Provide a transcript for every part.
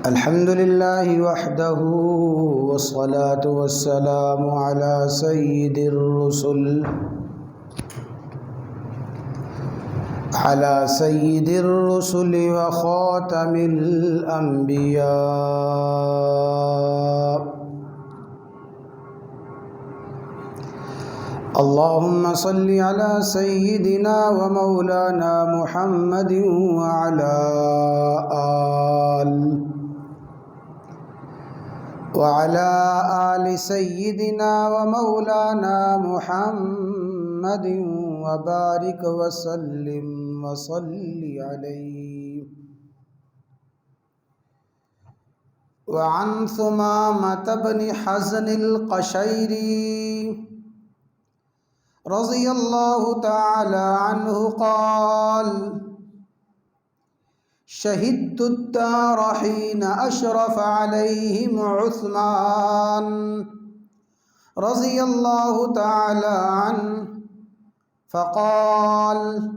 الحمد لله وحده والصلاة والسلام على سيد الرسل وخاتم الأنبياء. اللهم صل على سيدنا ومولانا محمد وعلى آل سيدنا ومولانا محمد وبارك وسلم وصل عليه. وعن ثمامة بن حزن القشيري رضي الله تعالى عنه قال: شهدت الدار حين أشرف عليهم عثمان رضي الله تعالى عنه فقال: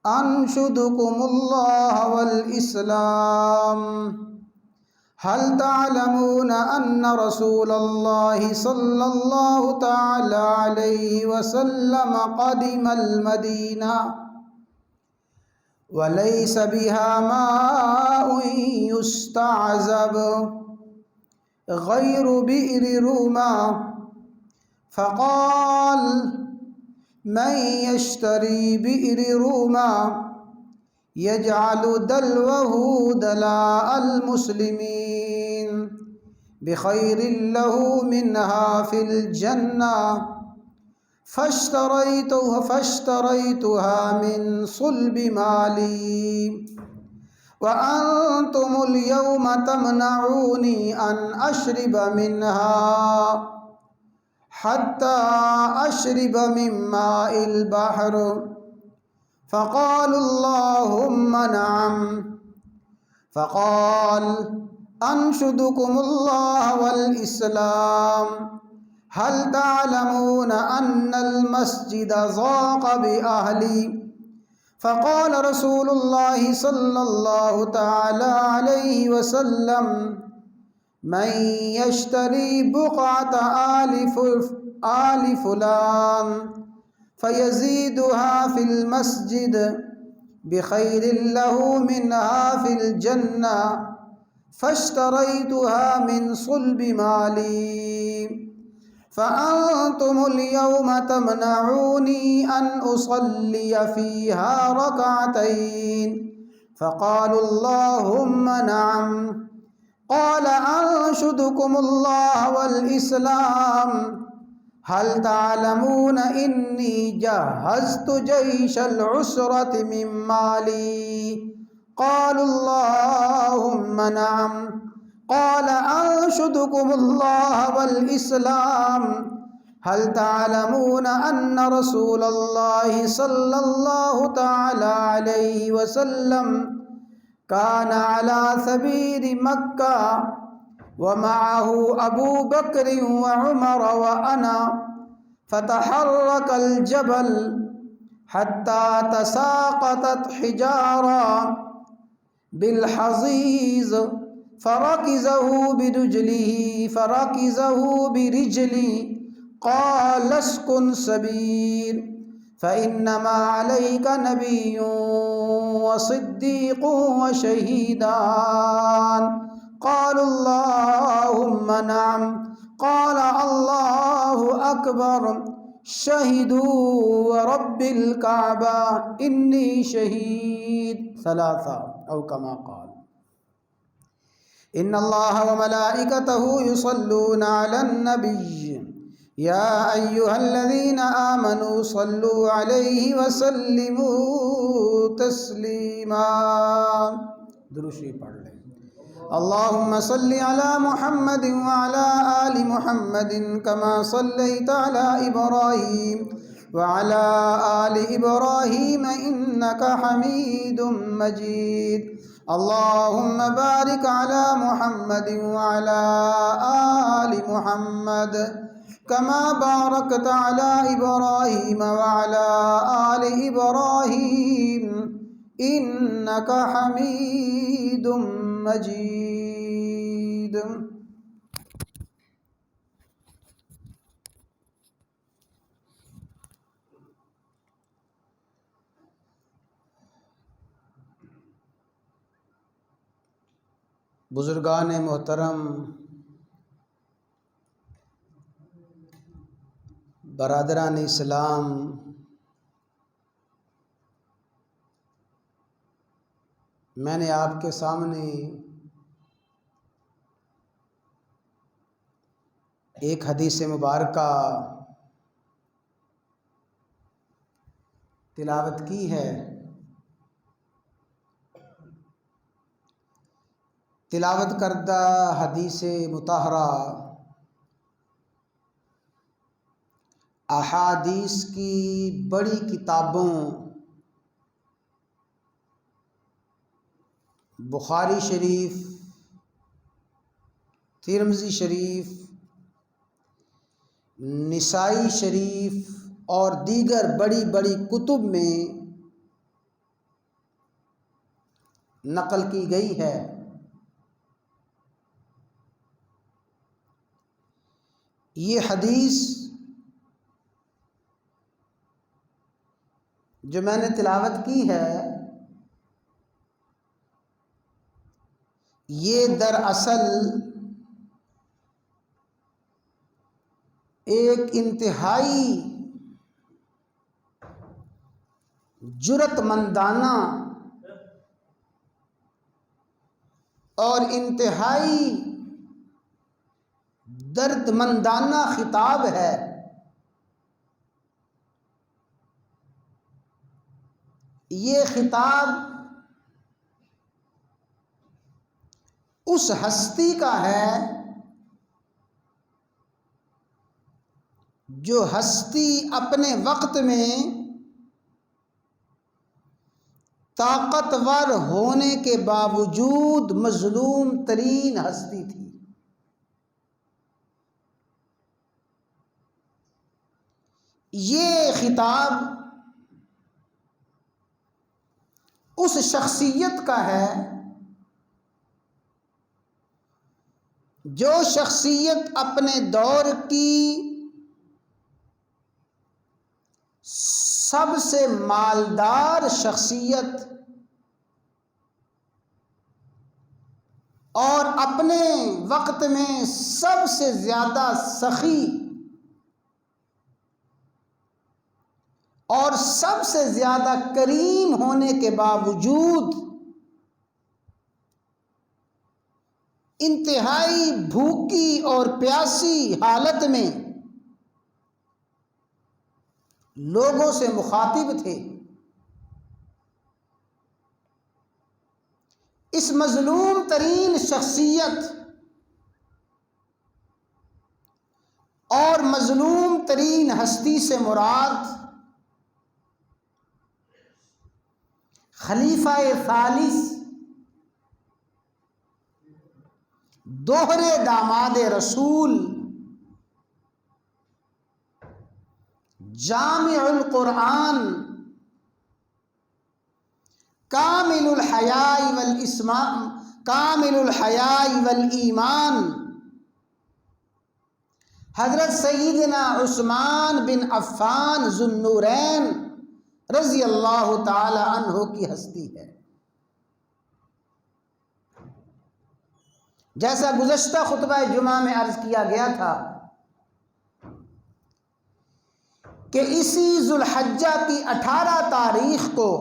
أنشدكم الله والإسلام، هل تعلمون أن رسول الله صلى الله تعالى عليه وسلم قدم المدينة وليس بها ماء يستعذب غير بئر روما، فقال: من يشتري بئر روما يجعل دلوه دلاء المسلمين بخير له منها في الجنة، فاشتريتها من صلب مالي، وأنتم اليوم تمنعوني أن أشرب منها حتى أشرب من ماء البحر. فقالوا: اللهم نعم. فقال: أنشدكم الله والإسلام، هل تعلمون أن المسجد ضاق بأهلي؟ فقال رسول الله صلى الله تعالى عليه وسلم: من يشتري بقعة آل فلان فيزيدها في المسجد بخير له منها في الجنة، فاشتريتها من صلب مالي، فأنتم اليوم تمنعوني أن أصلي فيها ركعتين. فقالوا: اللهم نعم. قال: أنشدكم الله والإسلام، هل تعلمون إني جهزت جيش العسرة من مالي؟ قالوا: اللهم نعم. قال: أنشدكم الله والإسلام، هل تعلمون أن رسول الله صلى الله تعالى عليه وسلم كان على ثبير مكة ومعه أبو بكر وعمر وأنا، فتحرك الجبل حتى تساقطت حجارا بالحضيض، فركزه برجلي، قال: اسكن سبيل، فإنما عليك نبي وصديق وشهيدان. قالوا: اللهم نعم. قال: الله أكبر، شهدوا ورب الكعبة إني شهيد ثلاثة أو كما قال. إن الله وملائكته يصلون على النبي يا أيها الذين آمنوا صلوا عليه وسلموا تسليما. درود شریف پڑھ لیں. اللهم صل على محمد وعلى آل محمد كما صليت على إبراهيم وعلى آل إبراهيم إنك حميد مجيد. اللهم بارك على محمد وعلى آل محمد كما باركت على إبراهيم وعلى آل إبراهيم إنك حميد مجید. بزرگان محترم، برادران اسلام، میں نے آپ کے سامنے ایک حدیث مبارکہ تلاوت کی ہے. تلاوت کردہ حدیث مطہرہ احادیث کی بڑی کتابوں بخاری شریف، ترمذی شریف، نسائی شریف اور دیگر بڑی بڑی کتب میں نقل کی گئی ہے. یہ حدیث جو میں نے تلاوت کی ہے، یہ دراصل ایک انتہائی جرأت مندانہ اور انتہائی درد مندانہ خطاب ہے. یہ خطاب اس ہستی کا ہے جو ہستی اپنے وقت میں طاقتور ہونے کے باوجود مظلوم ترین ہستی تھی. یہ خطاب اس شخصیت کا ہے جو شخصیت اپنے دور کی سب سے مالدار شخصیت اور اپنے وقت میں سب سے زیادہ سخی اور سب سے زیادہ کریم ہونے کے باوجود انتہائی بھوکی اور پیاسی حالت میں لوگوں سے مخاطب تھے. اس مظلوم ترین شخصیت اور مظلوم ترین ہستی سے مراد خلیفہ ثالث، دوہرے داماد رسول، جامع القرآن، کامل الحیاء والایمان، حضرت سیدنا عثمان بن عفان ذو النورین رضی اللہ تعالی عنہ کی ہستی ہے. جیسا گزشتہ خطبہ جمعہ میں عرض کیا گیا تھا کہ اسی ذو الحجہ کی 18 تاریخ کو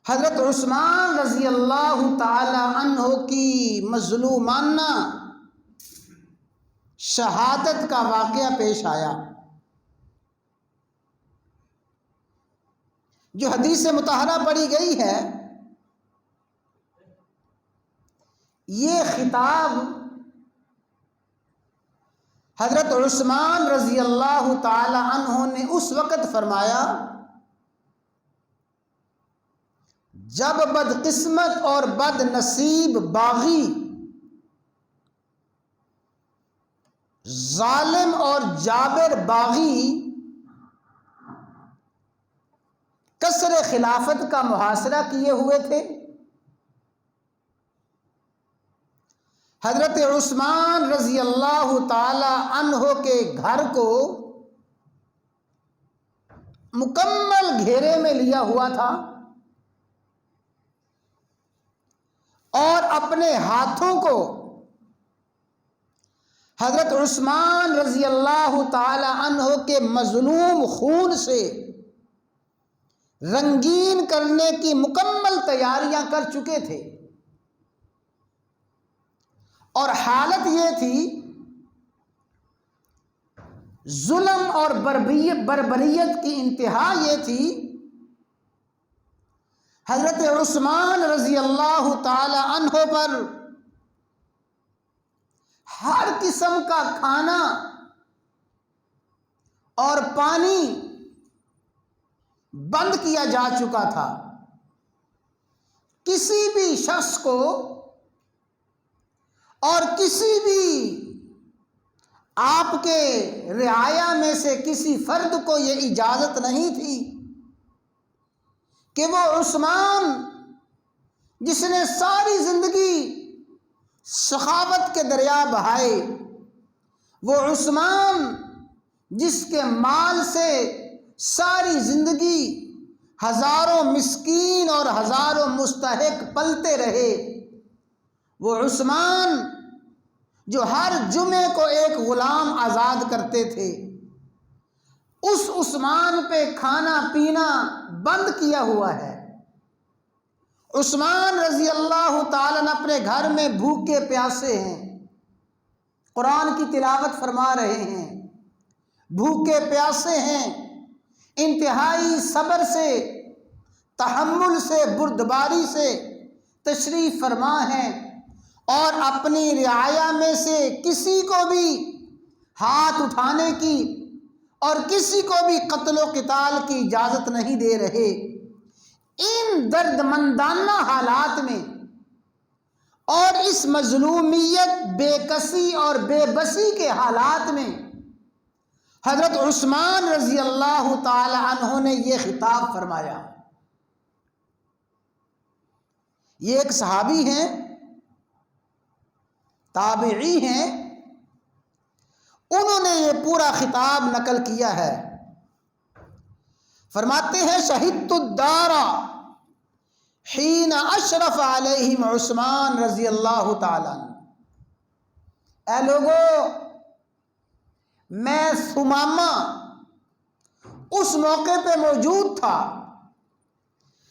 حضرت عثمان رضی اللہ تعالی عنہ کی مظلومانہ شہادت کا واقعہ پیش آیا. جو حدیث مطہرہ پڑھی گئی ہے، یہ خطاب حضرت عثمان رضی اللہ تعالی عنہ نے اس وقت فرمایا جب بدقسمت اور بد نصیب باغی، ظالم اور جابر باغی کسر خلافت کا محاصرہ کیے ہوئے تھے حضرت عثمان رضی اللہ تعالی عنہ کے گھر کو مکمل گھیرے میں لیا ہوا تھا اور اپنے ہاتھوں کو حضرت عثمان رضی اللہ تعالی عنہ کے مظلوم خون سے رنگین کرنے کی مکمل تیاریاں کر چکے تھے، اور حالت یہ تھی، ظلم اور بربریت کی انتہا یہ تھی، حضرت عثمان رضی اللہ تعالی عنہ پر ہر قسم کا کھانا اور پانی بند کیا جا چکا تھا۔ کسی بھی شخص کو اور کسی بھی آپ کے رعایا میں سے کسی فرد کو یہ اجازت نہیں تھی کہ وہ عثمان جس نے ساری زندگی سخاوت کے دریا بہائے، وہ عثمان جس کے مال سے ساری زندگی ہزاروں مسکین اور ہزاروں مستحق پلتے رہے، وہ عثمان جو ہر جمعے کو ایک غلام آزاد کرتے تھے، اس عثمان پہ کھانا پینا بند کیا ہوا ہے۔ عثمان رضی اللہ تعالیٰ اپنے گھر میں بھوکے پیاسے ہیں، قرآن کی تلاوت فرما رہے ہیں، بھوکے پیاسے ہیں، انتہائی صبر سے، تحمل سے، بردباری سے تشریف فرما ہیں، اور اپنی رعایا میں سے کسی کو بھی ہاتھ اٹھانے کی اور کسی کو بھی قتل و قتال کی اجازت نہیں دے رہے۔ ان درد مندانہ حالات میں اور اس مظلومیت، بے کسی اور بے بسی کے حالات میں حضرت عثمان رضی اللہ تعالی عنہ نے یہ خطاب فرمایا۔ یہ ایک صحابی ہیں، تابعی ہیں، انہوں نے یہ پورا خطاب نقل کیا ہے۔ فرماتے ہیں شہدت الدار حین اشرف علیہم عثمان رضی اللہ تعالی عنہ۔ اے لوگو، میں ثمامہ اس موقع پہ موجود تھا،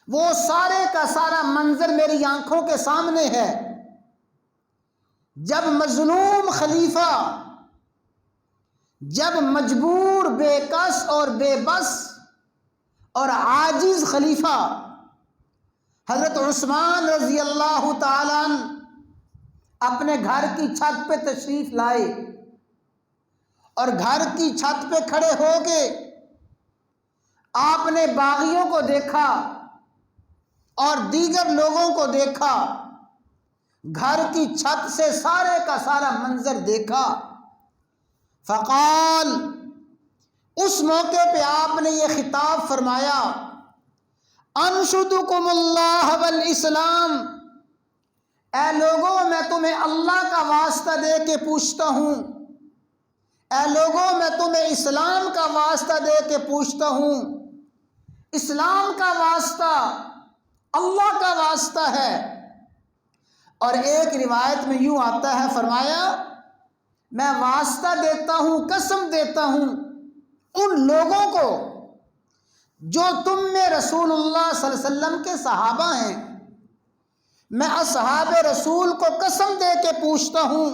وہ سارے کا سارا منظر میری آنکھوں کے سامنے ہے، جب مظلوم خلیفہ، جب مجبور، بے کس اور بے بس اور عاجز خلیفہ حضرت عثمان رضی اللہ تعالیٰ عنہ اپنے گھر کی چھت پہ تشریف لائے، اور گھر کی چھت پہ کھڑے ہو کے آپ نے باغیوں کو دیکھا اور دیگر لوگوں کو دیکھا، گھر کی چھت سے سارے کا سارا منظر دیکھا۔ فقال، اس موقع پہ آپ نے یہ خطاب فرمایا، انشدکم اللہ والاسلام، اے لوگوں میں تمہیں اللہ کا واسطہ دے کے پوچھتا ہوں، اے لوگوں میں تمہیں اسلام کا واسطہ دے کے پوچھتا ہوں۔ اسلام کا واسطہ اللہ کا واسطہ ہے۔ اور ایک روایت میں یوں آتا ہے، فرمایا میں واسطہ دیتا ہوں، قسم دیتا ہوں ان لوگوں کو جو تم میں رسول اللہ صلی اللہ علیہ وسلم کے صحابہ ہیں، میں اصحاب رسول کو قسم دے کے پوچھتا ہوں،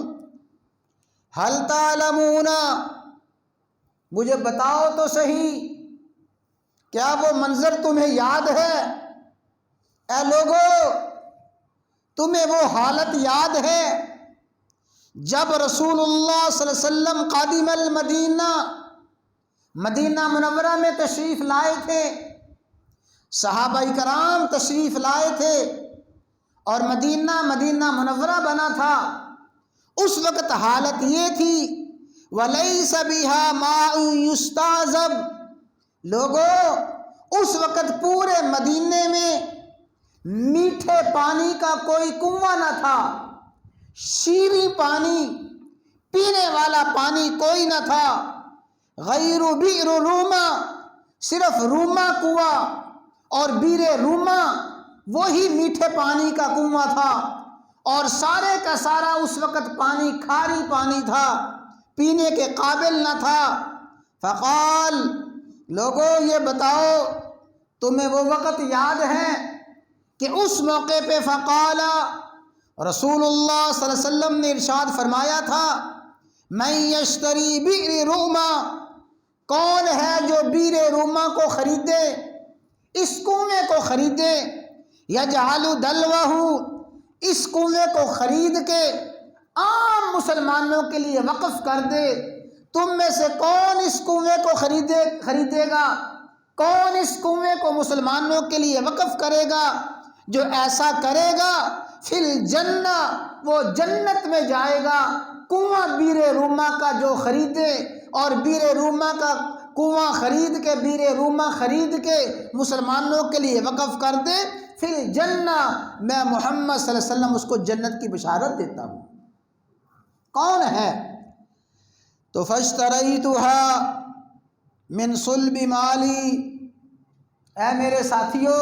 حل تعلمون، مجھے بتاؤ تو صحیح، کیا وہ منظر تمہیں یاد ہے؟ اے لوگو، تمہیں وہ حالت یاد ہے جب رسول اللہ صلی اللہ علیہ وسلم قادم المدینہ، مدینہ منورہ میں تشریف لائے تھے، صحابہ کرام تشریف لائے تھے، اور مدینہ منورہ بنا تھا۔ اس وقت حالت یہ تھی، وَلَيْسَ بِهَا مَاءٌ يُسْتَعْذَبُ، لوگوں اس وقت پورے مدینے میں میٹھے پانی کا کوئی کنواں نہ تھا، شیریں پانی پینے والا پانی کوئی نہ تھا، غیر بئر روما، صرف روما کنواں اور بیر روما وہی میٹھے پانی کا کنواں تھا، اور سارے کا سارا اس وقت پانی کھاری پانی تھا، پینے کے قابل نہ تھا۔ فقال، لوگوں یہ بتاؤ تمہیں وہ وقت یاد ہے کہ اس موقع پہ فقال، رسول اللہ صلی اللہ علیہ وسلم نے ارشاد فرمایا تھا، من یشتری بئر روما، کون ہے جو بیر روما کو خریدے، اس کنویں کو خریدے، یجعل دلوہ، اس کنویں کو خرید کے عام مسلمانوں کے لیے وقف کر دے۔ تم میں سے کون اس کنویں کو خریدے گا؟ کون اس کنویں کو مسلمانوں کے لیے وقف کرے گا؟ جو ایسا کرے گا فی الجنہ، وہ جنت میں جائے گا۔ کنواں بیر روما کا جو خریدے اور بیر روما کا کنواں خرید کے، بیر روما خرید کے مسلمانوں کے لیے وقف کر دے، فی الجنہ، میں محمد صلی اللہ علیہ وسلم اس کو جنت کی بشارت دیتا ہوں۔ کون ہے؟ تو فاشتریتها من صلب مالی، اے میرے ساتھیو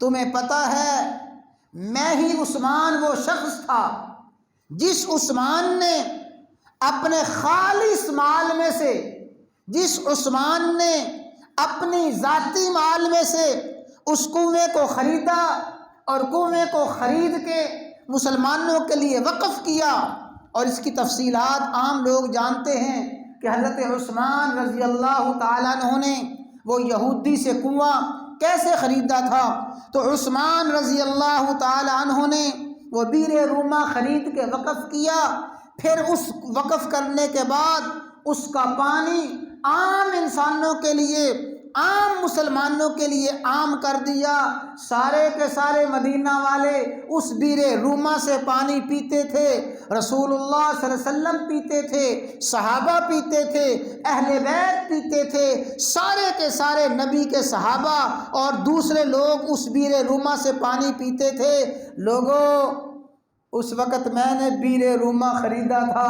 تمہیں پتہ ہے میں ہی عثمان وہ شخص تھا جس عثمان نے اپنے خالص مال میں سے، جس عثمان نے اپنی ذاتی مال میں سے اس کنویں کو خریدا اور کنویں کو خرید کے مسلمانوں کے لیے وقف کیا۔ اور اس کی تفصیلات عام لوگ جانتے ہیں کہ حضرت عثمان رضی اللہ تعالیٰ عنہ نے وہ یہودی سے کنواں کیسے خریدا تھا۔ تو عثمان رضی اللہ تعالیٰ عنہ نے وہ بیر روما خرید کے وقف کیا، پھر اس وقف کرنے کے بعد اس کا پانی عام انسانوں کے لیے، عام مسلمانوں کے لیے عام کر دیا۔ سارے کے سارے مدینہ والے اس بیر روما سے پانی پیتے تھے، رسول اللہ صلی اللہ علیہ وسلم پیتے تھے، صحابہ پیتے تھے، اہل بیت پیتے تھے، سارے کے سارے نبی کے صحابہ اور دوسرے لوگ اس بیر روما سے پانی پیتے تھے۔ لوگوں، اس وقت میں نے بیر روما خریدا تھا،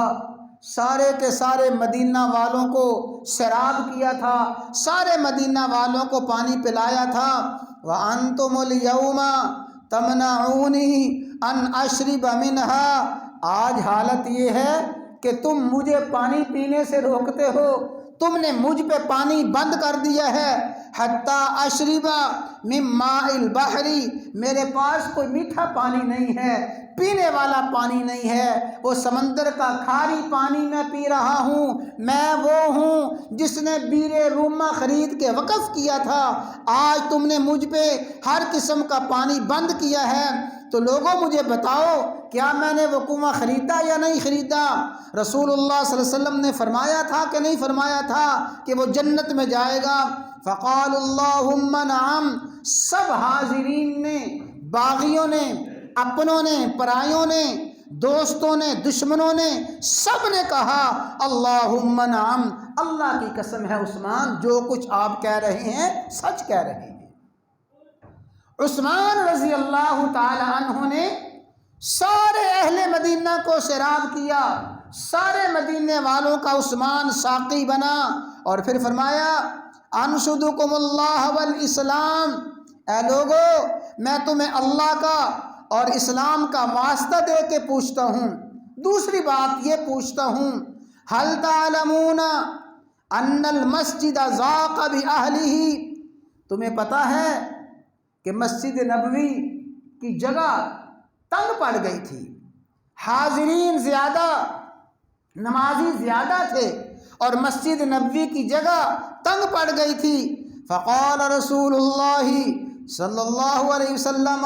سارے کے سارے مدینہ والوں کو سیراب کیا تھا، سارے مدینہ والوں کو پانی پلایا تھا۔ وَأَنْتُمُ الْيَوْمَ تَمْنَعُونِي أَنْ أَشْرِبَ مِنْهَا، آج حالت یہ ہے کہ تم مجھے پانی پینے سے روکتے ہو، تم نے مجھ پہ پانی بند کر دیا ہے۔ حتیٰ اشرب من ماء البحر، میرے پاس کوئی میٹھا پانی نہیں ہے، پینے والا پانی نہیں ہے، وہ سمندر کا کھاری پانی میں پی رہا ہوں۔ میں وہ ہوں جس نے بیر روما خرید کے وقف کیا تھا، آج تم نے مجھ پہ ہر قسم کا پانی بند کیا ہے۔ تو لوگوں مجھے بتاؤ کیا میں نے وہ کنواں خریدا یا نہیں خریدا؟ رسول اللہ صلی اللہ علیہ وسلم نے فرمایا تھا کہ نہیں فرمایا تھا کہ وہ جنت میں جائے گا؟ فقال اللہم نعم، سب حاضرین نے، باغیوں نے، اپنوں نے، پرائیوں نے، دوستوں نے، دشمنوں نے، سب نے کہا اللہم نعم، اللہ کی قسم ہے عثمان جو کچھ آپ کہہ رہے ہیں سچ کہہ رہے ہیں۔ عثمان رضی اللہ تعالی عنہ نے سارے اہل مدینہ کو سیراب کیا، سارے مدینے والوں کا عثمان ساقی بنا، اور پھر فرمایا انشدکم اللہ والاسلام، اے لوگو میں تمہیں اللہ کا اور اسلام کا واسطہ دے کے پوچھتا ہوں۔ دوسری بات یہ پوچھتا ہوں، هل تعلمون ان المسجد ضاق باہلہ، تمہیں پتہ ہے کہ مسجد نبوی کی جگہ تنگ پڑ گئی تھی، حاضرین زیادہ، نمازی زیادہ تھے اور مسجد نبوی کی جگہ تنگ پڑ گئی تھی۔ فقال رسول اللہ صلی اللہ علیہ وسلم،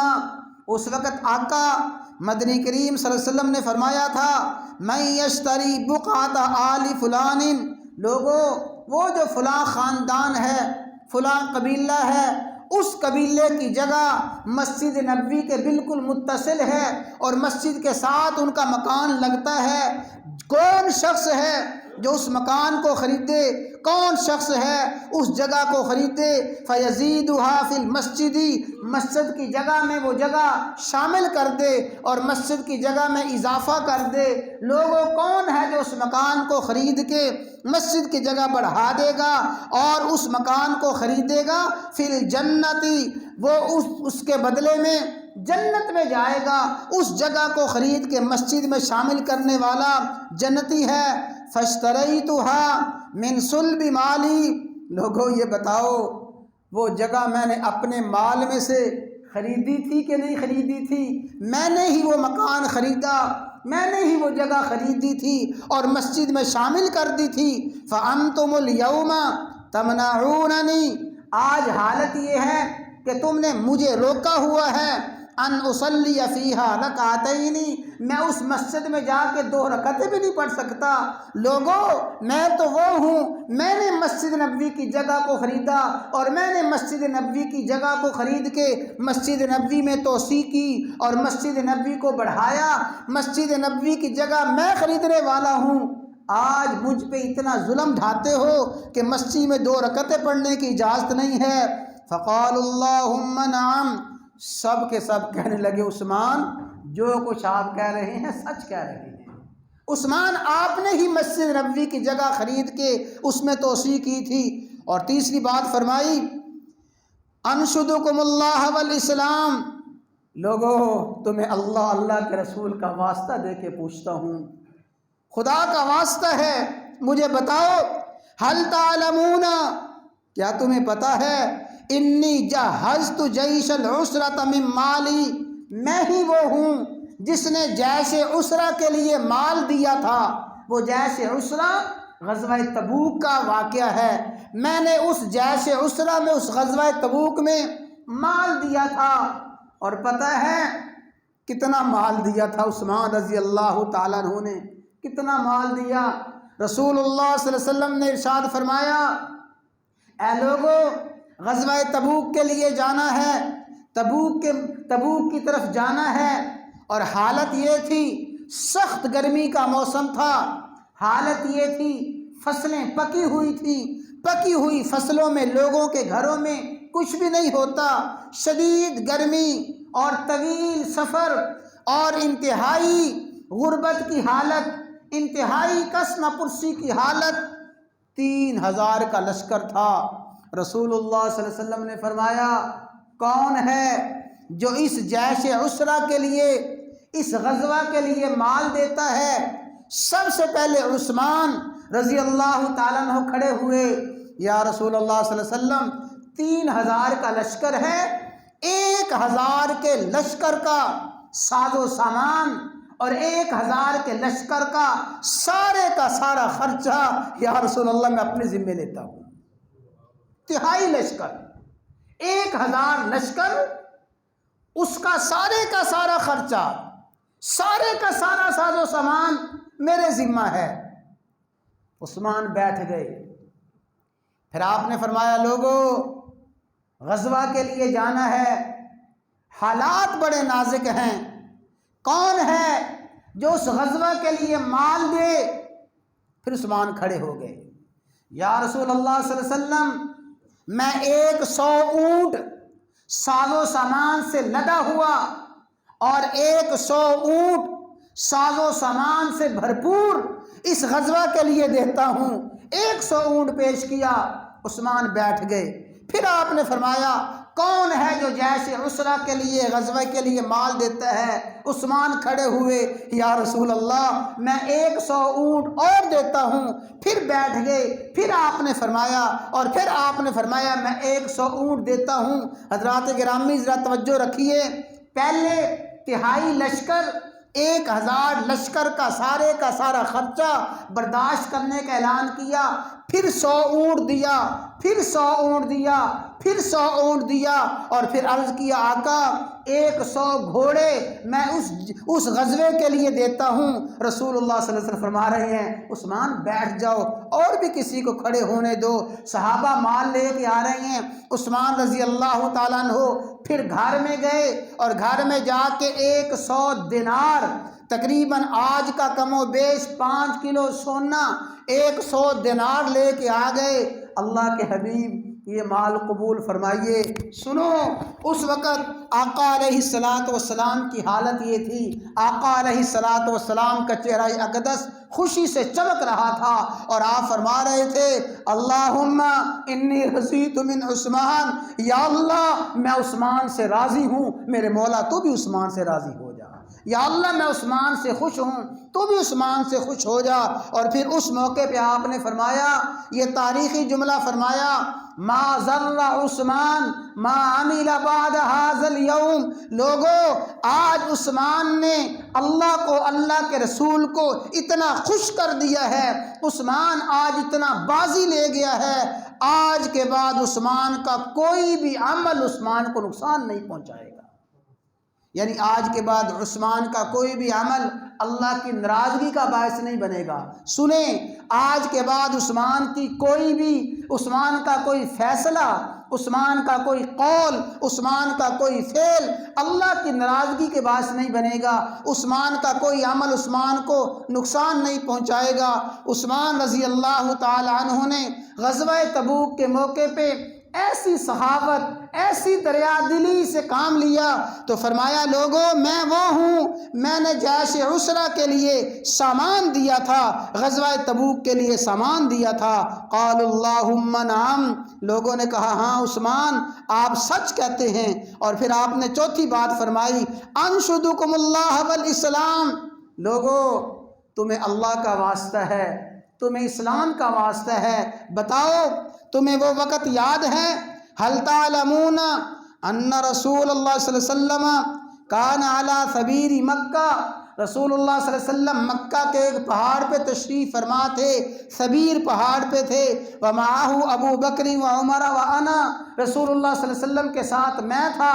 اس وقت آقا مدنی کریم صلی اللہ علیہ وسلم نے فرمایا تھا من یشتری بقعۃ آل فلان، لوگوں وہ جو فلاں خاندان ہے، فلاں قبیلہ ہے، اس قبیلے کی جگہ مسجد نبوی کے بالکل متصل ہے اور مسجد کے ساتھ ان کا مکان لگتا ہے، کون شخص ہے جو اس مکان کو خریدے؟ کون شخص ہے اس جگہ کو خریدے؟ فَيَزِيدُهَا فِي الْمَسْجِدِ، مسجد کی جگہ میں وہ جگہ شامل کر دے اور مسجد کی جگہ میں اضافہ کر دے۔ لوگوں کون ہے جو اس مکان کو خرید کے مسجد کی جگہ بڑھا دے گا اور اس مکان کو خریدے گا؟ فِي الْجَنَّةِ، وہ اس کے بدلے میں جنت میں جائے گا۔ اس جگہ کو خرید کے مسجد میں شامل کرنے والا جنتی ہے۔ فَاشْتَرَيْتُهَا مِنْ صُلْبِ مَالِي، لوگوں یہ بتاؤ وہ جگہ میں نے اپنے مال میں سے خریدی تھی کہ نہیں خریدی تھی؟ میں نے ہی وہ مکان خریدا، میں نے ہی وہ جگہ خریدی تھی اور مسجد میں شامل کر دی تھی۔ فَأَنْتُمُ الْيَوْمَ تَمْنَعُونَنِي، آج حالت یہ ہے کہ تم نے مجھے روکا ہوا ہے ان اصلی فیہا رکعتین، میں اس مسجد میں جا کے 2 رکعتیں بھی نہیں پڑھ سکتا۔ لوگوں میں تو وہ ہوں، میں نے مسجد نبوی کی جگہ کو خریدا اور میں نے مسجد نبوی کی جگہ کو خرید کے مسجد نبوی میں توسیع کی اور مسجد نبوی کو بڑھایا، مسجد نبوی کی جگہ میں خریدنے والا ہوں۔ آج مجھ پہ اتنا ظلم ڈھاتے ہو کہ مسجد میں 2 رکعتیں پڑھنے کی اجازت نہیں ہے۔ فقال اللہم نعم، سب کے سب کہنے لگے عثمان جو کچھ آپ کہہ رہے ہیں سچ کہہ رہے ہیں۔ عثمان آپ نے ہی مسجد نبوی کی جگہ خرید کے اس میں توسیع کی تھی۔ اور تیسری بات فرمائی انشدکم اللہ والاسلام، لوگوں تمہیں اللہ کے رسول کا واسطہ دے کے پوچھتا ہوں، خدا کا واسطہ ہے مجھے بتاؤ، حل تعلمون، کیا تمہیں پتا ہے انی جہزت جیش العسرۃ من مالی، میں ہی وہ ہوں جس نے جیش عسرہ کے لیے مال دیا تھا۔ وہ جیش عسرہ غزوہ تبوک کا واقعہ ہے، میں نے اس جیش عسرہ میں اس غزوہ تبوک میں مال دیا تھا۔ اور پتہ ہے کتنا مال دیا تھا عثمان رضی اللہ تعالیٰ عنہ نے؟ کتنا مال دیا؟ رسول اللہ صلی اللہ علیہ وسلم نے ارشاد فرمایا اے لوگوں غزوہ تبوک کے لیے جانا ہے، تبوک کی طرف جانا ہے، اور حالت یہ تھی سخت گرمی کا موسم تھا، حالت یہ تھی فصلیں پکی ہوئی تھیں، پکی ہوئی فصلوں میں لوگوں کے گھروں میں کچھ بھی نہیں ہوتا، شدید گرمی اور طویل سفر اور انتہائی غربت کی حالت، انتہائی کسمہ پرسی کی حالت، 3000 کا لشکر تھا۔ رسول اللہ صلی اللہ علیہ وسلم نے فرمایا کون ہے جو اس جیش عسرہ کے لیے، اس غزوہ کے لیے مال دیتا ہے؟ سب سے پہلے عثمان رضی اللہ تعالیٰ عنہ کھڑے ہوئے، یا رسول اللہ صلی اللہ علیہ وسلم 3000 کا لشکر ہے، 1000 کے لشکر کا ساز و سامان اور 1000 کے لشکر کا سارا خرچہ یا رسول اللہ میں اپنے ذمہ لیتا ہوں۔ تہائی لشکر، 1000 لشکر، اس کا سارا خرچہ، کا سارا ساز و سامان میرے ذمہ ہے۔ عثمان بیٹھ گئے۔ پھر آپ نے فرمایا لوگوں غزوہ کے لیے جانا ہے، حالات بڑے نازک ہیں، کون ہے جو اس غزوہ کے لیے مال دے؟ پھر عثمان کھڑے ہو گئے، یا رسول اللہ صلی اللہ علیہ وسلم میں 100 اونٹ ساز و سامان سے لدا ہوا اور 100 اونٹ ساز و سامان سے بھرپور اس غزوہ کے لیے دیتا ہوں۔ 100 اونٹ پیش کیا، عثمان بیٹھ گئے۔ پھر آپ نے فرمایا کون ہے جو جیش عسرہ کے لیے غزوہ کے لیے مال دیتا ہے؟ عثمان کھڑے ہوئے، یا رسول اللہ میں 100 اونٹ اور دیتا ہوں۔ پھر بیٹھ گئے، پھر آپ نے فرمایا میں 100 اونٹ دیتا ہوں۔ حضرات گرامی ذرا توجہ رکھیے، پہلے تہائی لشکر 1000 لشکر کا سارا خرچہ برداشت کرنے کا اعلان کیا، پھر 100 اونٹ دیا، پھر 100 اونٹ دیا، پھر 100 اونٹ دیا، اور پھر عرض کیا آقا 100 گھوڑے میں اس غزوے کے لیے دیتا ہوں۔ رسول اللہ صلی اللہ علیہ وسلم فرما رہے ہیں عثمان بیٹھ جاؤ، اور بھی کسی کو کھڑے ہونے دو۔ صحابہ مال لے کے آ رہے ہیں، عثمان رضی اللہ تعالیٰ عنہ پھر گھر میں گئے، اور گھر میں جا کے 100 دینار، تقریباً آج کا کم و بیش 5 کلو سونا، 100 دینار لے کے آ گئے۔ اللہ کے حبیب یہ مال قبول فرمائیے۔ سنو، اس وقت آقا علیہ السلام کی حالت یہ تھی، آقا علیہ السلام کا چہرہ اقدس خوشی سے چمک رہا تھا، اور آپ فرما رہے تھے اللہم انی رضیت من عثمان، یا اللہ میں عثمان سے راضی ہوں، میرے مولا تو بھی عثمان سے راضی ہو جا، یا اللہ میں عثمان سے خوش ہوں، تو بھی عثمان سے خوش ہو جا۔ اور پھر اس موقع پہ آپ نے فرمایا، یہ تاریخی جملہ فرمایا، ما ضر عثمان ما عمل بعد هذا اليوم، لوگوں آج عثمان نے اللہ کو، اللہ کے رسول کو اتنا خوش کر دیا ہے، عثمان آج اتنا بازی لے گیا ہے، آج کے بعد عثمان کا کوئی بھی عمل عثمان کو نقصان نہیں پہنچائے گا۔ یعنی آج کے بعد عثمان کا کوئی بھی عمل اللہ کی ناراضگی کا باعث نہیں بنے گا۔ سنیں، آج کے بعد عثمان کی کوئی بھی، عثمان کا کوئی فیصلہ، عثمان کا کوئی قول، عثمان کا کوئی فعل اللہ کی ناراضگی کے باعث نہیں بنے گا، عثمان کا کوئی عمل عثمان کو نقصان نہیں پہنچائے گا۔ عثمان رضی اللہ تعالی عنہ نے غزوہ تبوک کے موقع پہ ایسی سخاوت، ایسی دریا دلی سے کام لیا، تو فرمایا لوگوں میں وہ ہوں، میں نے جیش عسرہ کے لیے سامان دیا تھا، غزوہ تبوک کے لیے سامان دیا تھا۔ قال اللہم نعم، لوگوں نے کہا ہاں عثمان آپ سچ کہتے ہیں۔ اور پھر آپ نے چوتھی بات فرمائی، انشدکم اللہ والاسلام، لوگوں تمہیں اللہ کا واسطہ ہے، تمہیں اسلام کا واسطہ ہے، بتاؤ تمہیں وہ وقت یاد ہے، هل تعلمون ان رسول اللہ صلی اللہ علیہ وسلم کان علی ثبیر مکہ، رسول اللہ صلی اللہ علیہ وسلم مکہ کے ایک پہاڑ پہ تشریف فرما تھے، ثبیر پہاڑ پہ تھے، ومعہ ابو بکر و عمر و انا، رسول اللہ صلی اللہ علیہ وسلم کے ساتھ میں تھا،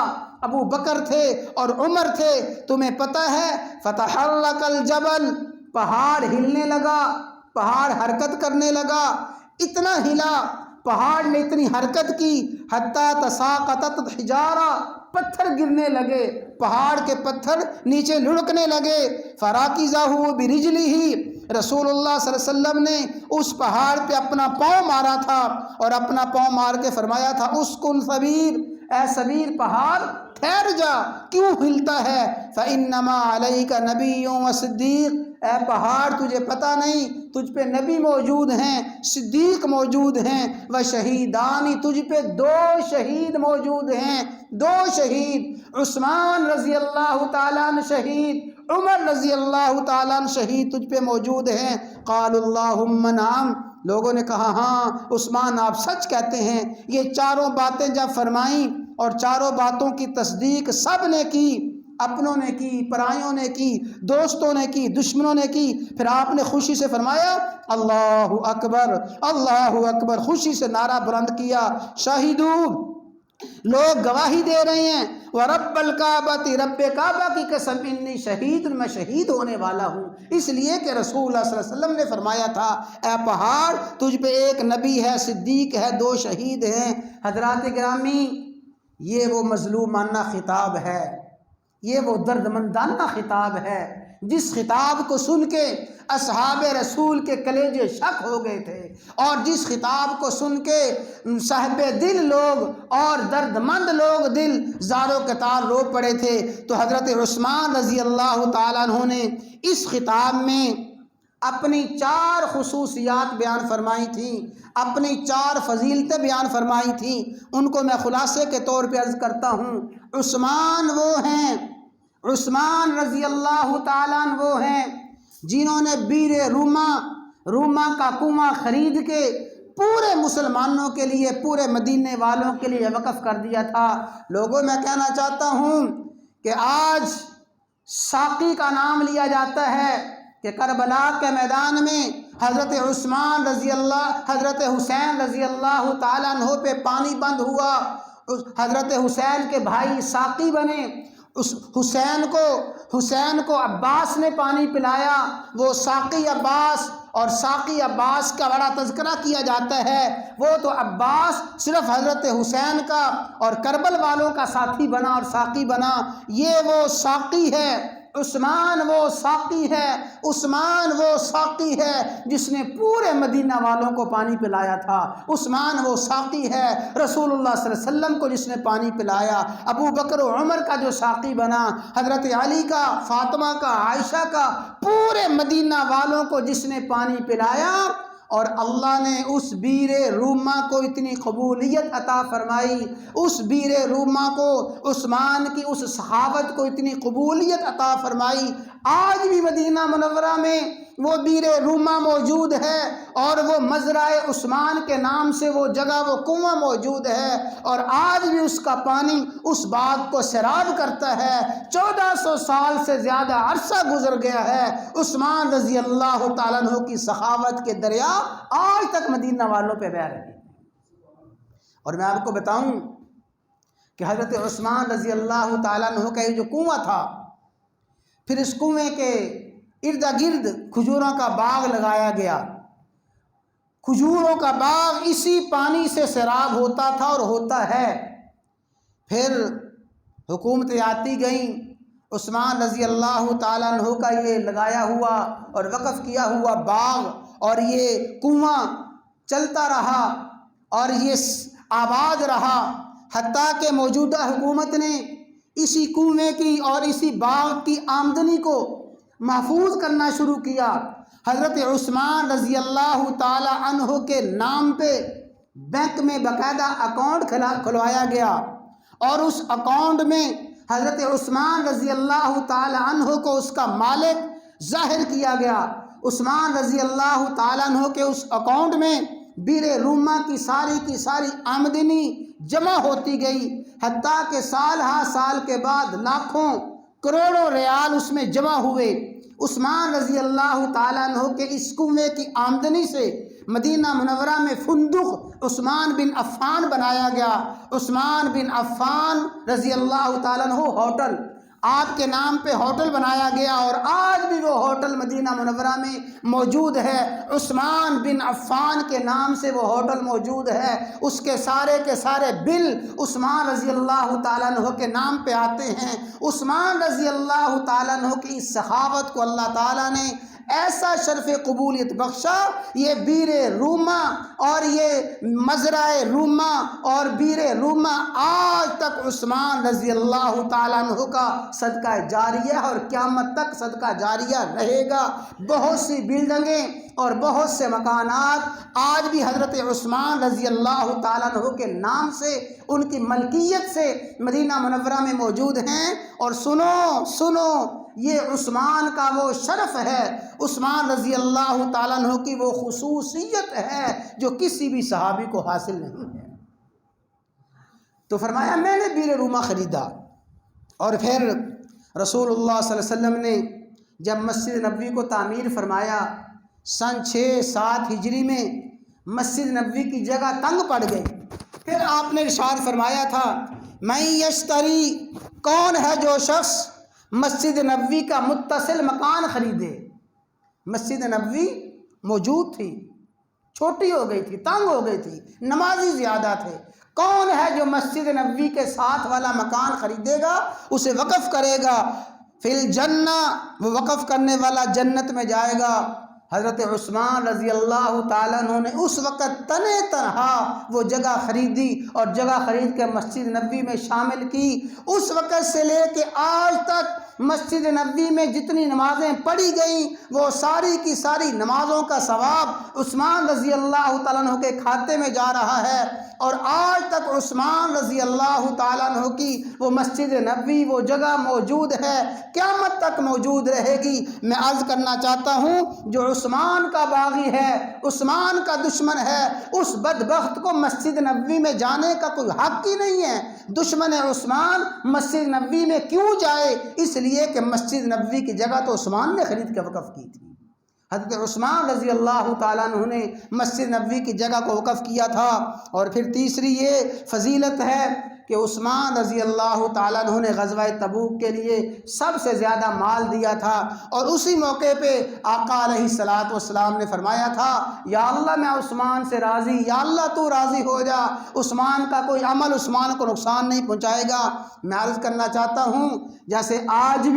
ابو بکر تھے اور عمر تھے، تمہیں پتہ ہے فتحرک الجبل، پہاڑ ہلنے لگا، پہاڑ حرکت کرنے لگا، اتنا ہلا، پہاڑ نے اتنی حرکت کی، حتی تساقطت حجارہ، پتھر گرنے لگے، پہاڑ کے پتھر نیچے لڑکنے لگے، فراکزہ برجلہ، رسول اللہ صلی اللہ علیہ وسلم نے اس پہاڑ پہ اپنا پاؤں مارا تھا، اور اپنا پاؤں مار کے فرمایا تھا اسکن ثبیر، اے ثبیر پہاڑ ٹھہر جا، کیوں ہلتا ہے؟ فإنما علیک نبی و صدیق، اے پہاڑ تجھے پتہ نہیں تجھ پہ نبی موجود ہیں، صدیق موجود ہیں، و شہیدانی، تجھ پہ 2 شہید موجود ہیں، 2 شہید، عثمان رضی اللہ تعالیٰ عنہ شہید، عمر رضی اللہ تعالیٰ عنہ شہید تجھ پہ موجود ہیں۔ قال اللہم نعم، لوگوں نے کہا ہاں عثمان آپ سچ کہتے ہیں۔ یہ چاروں باتیں جب فرمائیں، اور چاروں باتوں کی تصدیق سب نے کی، اپنوں نے کی، پرائیوں نے کی، دوستوں نے کی، دشمنوں نے کی، پھر آپ نے خوشی سے فرمایا اللہ اکبر، اللہ اکبر، خوشی سے نعرہ بلند کیا، شاہدو، لوگ گواہی دے رہے ہیں، ورب الکعبۃ، رب کعبہ کی قسم، انی شہید، میں شہید ہونے والا ہوں، اس لیے کہ رسول اللہ صلی اللہ علیہ وسلم نے فرمایا تھا اے پہاڑ تجھ پہ ایک نبی ہے، صدیق ہے، 2 شہید ہیں۔ حضرات گرامی، یہ وہ مظلومانہ خطاب ہے، یہ وہ دردمندانہ خطاب ہے، جس خطاب کو سن کے اصحاب رسول کے کلیجے شک ہو گئے تھے، اور جس خطاب کو سن کے صاحب دل لوگ اور دردمند لوگ دل زار و قطار رو پڑے تھے۔ تو حضرت عثمان رضی اللہ تعالیٰ عنہ نے اس خطاب میں اپنی 4 خصوصیات بیان فرمائی تھیں، اپنی 4 فضیلتیں بیان فرمائی تھیں، ان کو میں خلاصے کے طور پہ عرض کرتا ہوں۔ عثمان وہ ہیں، عثمان رضی اللہ تعالیٰ عنہ وہ ہیں جنہوں نے بیر روما کا کنواں خرید کے پورے مسلمانوں کے لیے، پورے مدینے والوں کے لیے وقف کر دیا تھا۔ لوگوں میں کہنا چاہتا ہوں کہ آج ساقی کا نام لیا جاتا ہے، کہ کربلا کے میدان میں حضرت عثمان حضرت حسین رضی اللہ تعالیٰ عنہ پہ پانی بند ہوا. حضرت حسین کے بھائی ساقی بنے. اس حسین کو عباس نے پانی پلایا. وہ ساقی عباس، اور ساقی عباس کا بڑا تذکرہ کیا جاتا ہے. وہ تو عباس صرف حضرت حسین کا اور کربل والوں کا ساتھی بنا اور ساقی بنا. یہ وہ ساقی ہے. عثمان وہ ساقی ہے. عثمان وہ ساقی ہے جس نے پورے مدینہ والوں کو پانی پلایا تھا. عثمان وہ ساقی ہے رسول اللہ صلی اللہ علیہ وسلم کو جس نے پانی پلایا. ابو بکر و عمر کا جو ساقی بنا، حضرت علی کا، فاطمہ کا، عائشہ کا، پورے مدینہ والوں کو جس نے پانی پلایا. اور اللہ نے اس بیر روما کو اتنی قبولیت عطا فرمائی، اس بیر روما کو، عثمان کی اس سخاوت کو اتنی قبولیت عطا فرمائی. آج بھی مدینہ منورہ میں وہ بیر روما موجود ہے، اور وہ مزرع عثمان کے نام سے وہ جگہ، وہ کنواں موجود ہے، اور آج بھی اس کا پانی اس باغ کو سیراب کرتا ہے. 1400 سال سے زیادہ عرصہ گزر گیا ہے. عثمان رضی اللہ تعالیٰ عنہ کی سخاوت کے دریا آج تک مدینہ والوں پہ بہہ رہے ہیں. اور میں آپ کو بتاؤں کہ حضرت عثمان رضی اللہ تعالیٰ عنہ کا یہ جو کنواں تھا، پھر اس کنویں کے ارد گرد کھجوروں کا باغ لگایا گیا. کھجوروں کا باغ اسی پانی سے سیراب ہوتا تھا اور ہوتا ہے. پھر حکومتیں آتی گئیں. عثمان رضی اللہ تعالیٰ عنہ کا یہ لگایا ہوا اور وقف کیا ہوا باغ اور یہ کنواں چلتا رہا اور یہ آباد رہا، حتیٰ کہ موجودہ حکومت نے اسی کنویں کی اور اسی باغ کی آمدنی کو محفوظ کرنا شروع کیا. حضرت عثمان رضی اللہ تعالی عنہ کے نام پہ بینک میں باقاعدہ اکاؤنٹ کھلوایا گیا، اور اس اکاؤنٹ میں حضرت عثمان رضی اللہ تعالی عنہ کو اس کا مالک ظاہر کیا گیا. عثمان رضی اللہ تعالی عنہ کے اس اکاؤنٹ میں بیر روما کی ساری آمدنی جمع ہوتی گئی، حتیٰ کہ سال ہا سال کے بعد لاکھوں کروڑوں ریال اس میں جمع ہوئے. عثمان رضی اللہ تعالیٰ عنہ کے اس کنویں کی آمدنی سے مدینہ منورہ میں فندق عثمان بن عفان بنایا گیا. عثمان بن عفان رضی اللہ تعالیٰ عنہ ہوٹل، آپ کے نام پہ ہوٹل بنایا گیا، اور آج بھی وہ ہوٹل مدینہ منورہ میں موجود ہے. عثمان بن عفان کے نام سے وہ ہوٹل موجود ہے. اس کے سارے بل عثمان رضی اللہ تعالیٰ عنہ کے نام پہ آتے ہیں. عثمان رضی اللہ تعالیٰ عنہ کی اس سخاوت کو اللہ تعالیٰ نے ایسا شرف قبولیت بخشا. یہ بیر روما اور یہ مزرع روما اور بیر روما آج تک عثمان رضی اللہ تعالیٰ عنہ کا صدقہ جاریہ اور قیامت تک صدقہ جاریہ رہے گا. بہت سی بلڈنگیں اور بہت سے مکانات آج بھی حضرت عثمان رضی اللہ تعالیٰ عنہ کے نام سے، ان کی ملکیت سے مدینہ منورہ میں موجود ہیں. اور سنو یہ عثمان کا وہ شرف ہے، عثمان رضی اللہ تعالیٰ عنہ کی وہ خصوصیت ہے جو کسی بھی صحابی کو حاصل نہیں ہے. تو فرمایا میں نے بیر روما خریدا. اور پھر رسول اللہ صلی اللہ علیہ وسلم نے جب مسجد نبوی کو تعمیر فرمایا، سن 6-7 ہجری میں مسجد نبوی کی جگہ تنگ پڑ گئی. پھر آپ نے ارشاد فرمایا تھا میں یشتری، کون ہے جو شخص مسجد نبوی کا متصل مکان خریدے. مسجد نبوی موجود تھی، چھوٹی ہو گئی تھی، تنگ ہو گئی تھی، نمازی زیادہ تھے. کون ہے جو مسجد نبوی کے ساتھ والا مکان خریدے گا، اسے وقف کرے گا، فی الجنہ، وہ وقف کرنے والا جنت میں جائے گا. حضرت عثمان رضی اللہ تعالیٰ عنہ نے اس وقت تنے تنہا وہ جگہ خریدی اور جگہ خرید کے مسجد نبوی میں شامل کی. اس وقت سے لے کے آج تک مسجد نبوی میں جتنی نمازیں پڑھی گئیں وہ ساری کی ساری نمازوں کا ثواب عثمان رضی اللہ تعالیٰ عنہ کے کھاتے میں جا رہا ہے. اور آج تک عثمان رضی اللہ تعالیٰ عنہ کی وہ مسجد نبوی وہ جگہ موجود ہے، قیامت تک موجود رہے گی. میں عرض کرنا چاہتا ہوں جو عثمان کا باغی ہے، عثمان کا دشمن ہے، اس بدبخت کو مسجد نبوی میں جانے کا کوئی حق ہی نہیں ہے. دشمن عثمان مسجد نبوی میں کیوں جائے؟ اس لیے کہ مسجد نبوی کی جگہ تو عثمان نے خرید کے وقف کی تھی. حضرت عثمان رضی اللہ تعالیٰ عنہ نے مسجد نبوی کی جگہ کو وقف کیا تھا۔ اور پھر تیسری یہ فضیلت ہے کہ عثمان رضی اللہ تعالیٰ عنہ نے غزوہ تبوک کے لیے سب سے زیادہ مال دیا تھا، اور اسی موقع پہ آقا علیہ الصلوۃ والسلام نے فرمایا تھا یا اللہ میں عثمان سے راضی، یا اللہ تو راضی ہو جا، عثمان کا کوئی عمل عثمان کو نقصان نہیں پہنچائے گا۔ میں عرض کرنا چاہتا ہوں جیسے آج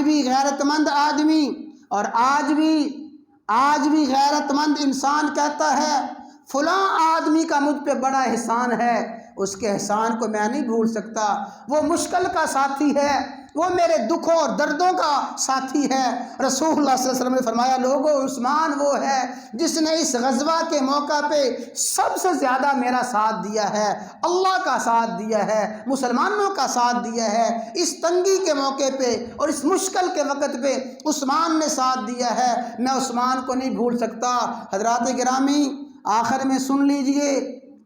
بھی غیرت مند آدمی اور آج بھی غیرت مند انسان کہتا ہے فلاں آدمی کا مجھ پہ بڑا احسان ہے، اس کے احسان کو میں نہیں بھول سکتا، وہ مشکل کا ساتھی ہے، وہ میرے دکھوں اور دردوں کا ساتھی ہے۔ رسول اللہ صلی اللہ علیہ وسلم نے فرمایا لوگوں عثمان وہ ہے جس نے اس غزوہ کے موقع پہ سب سے زیادہ میرا ساتھ دیا ہے، اللہ کا ساتھ دیا ہے، مسلمانوں کا ساتھ دیا ہے، اس تنگی کے موقع پہ اور اس مشکل کے وقت پہ عثمان نے ساتھ دیا ہے، میں عثمان کو نہیں بھول سکتا۔ حضرات گرامی آخر میں سن لیجئے،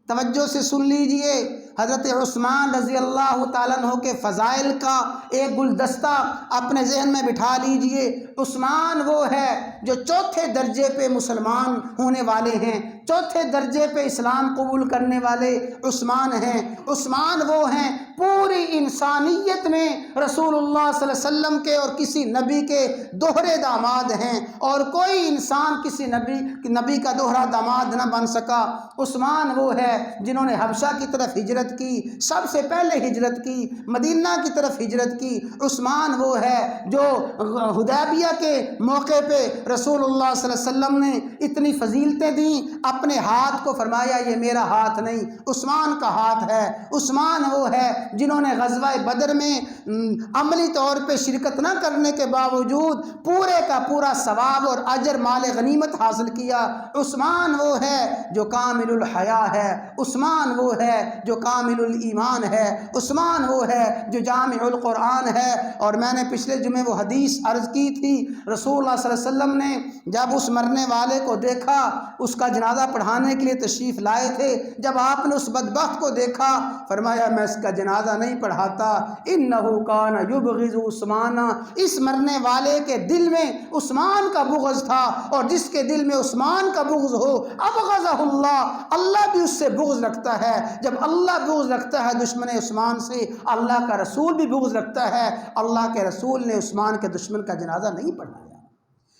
توجہ سے سن لیجئے، حضرت عثمان رضی اللہ تعالیٰ عنہ کے فضائل کا ایک گلدستہ اپنے ذہن میں بٹھا لیجئے۔ عثمان وہ ہے جو چوتھے درجے پہ مسلمان ہونے والے ہیں، چوتھے درجے پہ اسلام قبول کرنے والے عثمان ہیں۔ عثمان وہ ہیں پوری انسانیت میں رسول اللہ صلی اللہ علیہ وسلم کے اور کسی نبی کے دوہرے داماد ہیں، اور کوئی انسان کسی نبی کا دوہرا داماد نہ بن سکا۔ عثمان وہ ہے جنہوں نے حبشہ کی طرف ہجرت کی، سب سے پہلے ہجرت کی، مدینہ کی طرف ہجرت کی۔ عثمان وہ ہے جو حدیبیہ کے موقع پہ رسول اللہ صلی اللہ علیہ وسلم نے اتنی فضیلتیں دیں، اپنے ہاتھ کو فرمایا یہ میرا ہاتھ نہیں عثمان کا ہاتھ ہے۔ عثمان وہ ہے جنہوں نے غزوہ بدر میں عملی طور پہ شرکت نہ کرنے کے باوجود پورے کا پورا ثواب اور اجر مال غنیمت حاصل کیا۔ عثمان وہ ہے جو کامل الحیا ہے، عثمان وہ ہے جو کامل الایمان ہے، عثمان وہ ہے جو جامع القرآن ہے۔ اور میں نے پچھلے جمعے وہ حدیث عرض کی تھی، رسول اللہ صلی اللہ علیہ وسلم نے جب اس مرنے والے کو دیکھا، اس کا جنازہ پڑھانے کے لیے تشریف لائے تھے، جب آپ نے اس بدبخت کو دیکھا فرمایا میں اس کا جنازہ نہیں پڑھاتا، انہ کان یبغض عثمان، اس مرنے والے کے دل میں عثمان کا بغض تھا، اور جس کے دل میں عثمان کا بغض ہو ابغضہ اللہ، اللہ بھی اس سے بغض رکھتا ہے۔ جب اللہ بغض رکھتا ہے دشمن عثمان سے، اللہ کا رسول بھی بغض رکھتا ہے۔ اللہ کے رسول نے عثمان کے دشمن کا جنازہ نہیں پڑھایا۔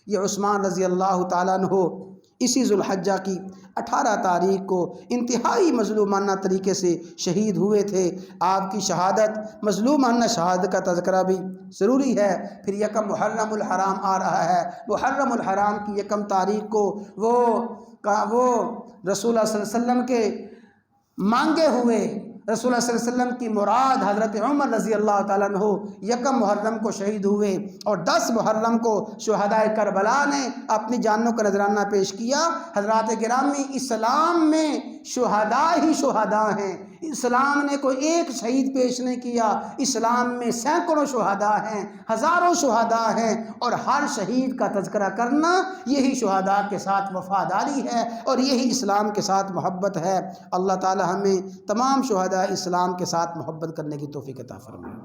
یہ عثمان رضی اللہ تعالیٰ عنہ اسی ذو الحجہ کی 18 تاریخ کو انتہائی مظلومانہ طریقے سے شہید ہوئے تھے۔ آپ کی شہادت، مظلومانہ شہادت کا تذکرہ بھی ضروری ہے۔ پھر یکم محرم الحرام آ رہا ہے، محرم الحرام کی یکم تاریخ کو وہ رسول اللہ صلی اللہ علیہ وسلم کے مانگے ہوئے، رسول اللہ صلی اللہ علیہ وسلم کی مراد حضرت عمر رضی اللہ تعالیٰ عنہ یکم محرم کو شہید ہوئے، اور 10 محرم کو شہدائے کربلا نے اپنی جانوں کا نذرانہ پیش کیا۔ حضرات گرامی اسلام میں شہداء ہی شہداء ہیں، اسلام نے کوئی ایک شہید پیش نہیں کیا، اسلام میں سینکڑوں شہداء ہیں، ہزاروں شہداء ہیں، اور ہر شہید کا تذکرہ کرنا یہی شہداء کے ساتھ وفاداری ہے، اور یہی اسلام کے ساتھ محبت ہے۔ اللہ تعالی ہمیں تمام شہداء اسلام کے ساتھ محبت کرنے کی توفیق عطا فرمائے۔